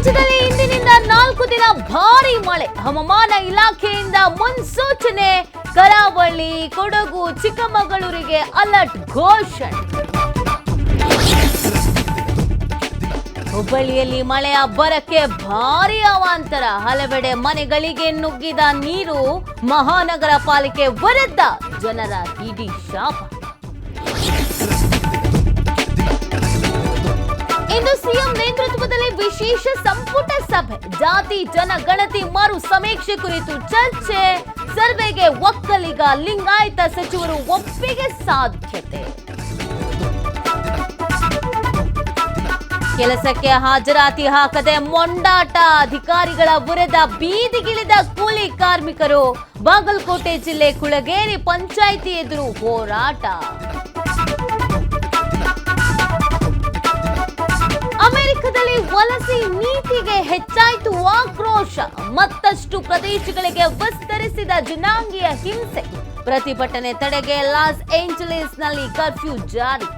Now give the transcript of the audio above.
ರಾಜ್ಯದಲ್ಲಿ ಇಂದಿನಿಂದ 4 ದಿನ ಭಾರೀ ಮಳೆ. ಹವಾಮಾನ ಇಲಾಖೆಯಿಂದ ಮುನ್ಸೂಚನೆ. ಕರಾವಳಿ, ಕೊಡಗು, ಚಿಕ್ಕಮಗಳೂರಿಗೆ ಅಲರ್ಟ್ ಘೋಷಣೆ. ಹುಬ್ಬಳ್ಳಿಯಲ್ಲಿ ಮಳೆಯ ಅಬ್ಬರಕ್ಕೆ ಭಾರೀ ಅವಾಂತರ. ಹಲವೆಡೆ ಮನೆಗಳಿಗೆ ನುಗ್ಗಿದ ನೀರು. ಮಹಾನಗರ ಪಾಲಿಕೆ ವಿರುದ್ಧ ಜನರ ಹಿಡಿ ಶಾಪ. ಇಂದು ಸಿಎಂ ನೇತೃತ್ವದಲ್ಲಿ ವಿಶೇಷ ಸಂಪುಟ ಸಭೆ. ಜಾತಿ ಜನಗಣತಿ ಮರು ಸಮೀಕ್ಷೆ ಕುರಿತು ಚರ್ಚೆ. ಸರ್ವೆಗೆ ಒಕ್ಕಲಿಗ ಲಿಂಗಾಯತ ಸಚಿವರು ಒಪ್ಪಿಗೆ ಸಾಧ್ಯತೆ. ಕೆಲಸಕ್ಕೆ ಹಾಜರಾತಿ ಹಾಕದೆ ಮೊಂಡಾಟ. ಅಧಿಕಾರಿಗಳ ವಿರುದ್ಧ ಬೀದಿಗಿಳಿದ ಕೂಲಿ ಕಾರ್ಮಿಕರು. ಬಾಗಲಕೋಟೆ ಜಿಲ್ಲೆ ಕುಳಗೇರಿ ಪಂಚಾಯಿತಿ ಎದುರು ಹೋರಾಟ. ಅಮೆರಿಕದಲ್ಲಿ ವಲಸೆ ನೀತಿಗೆ ಹೆಚ್ಚಾಯಿತು ಆಕ್ರೋಶ. ಮತ್ತಷ್ಟು ಪ್ರದೇಶಗಳಿಗೆ ವಿಸ್ತರಿಸಿದ ಜನಾಂಗೀಯ ಹಿಂಸೆ. ಪ್ರತಿಭಟನೆ ತಡೆಗೆ ಲಾಸ್ ಏಂಜಲೀಸ್ನಲ್ಲಿ ಕರ್ಫ್ಯೂ ಜಾರಿ.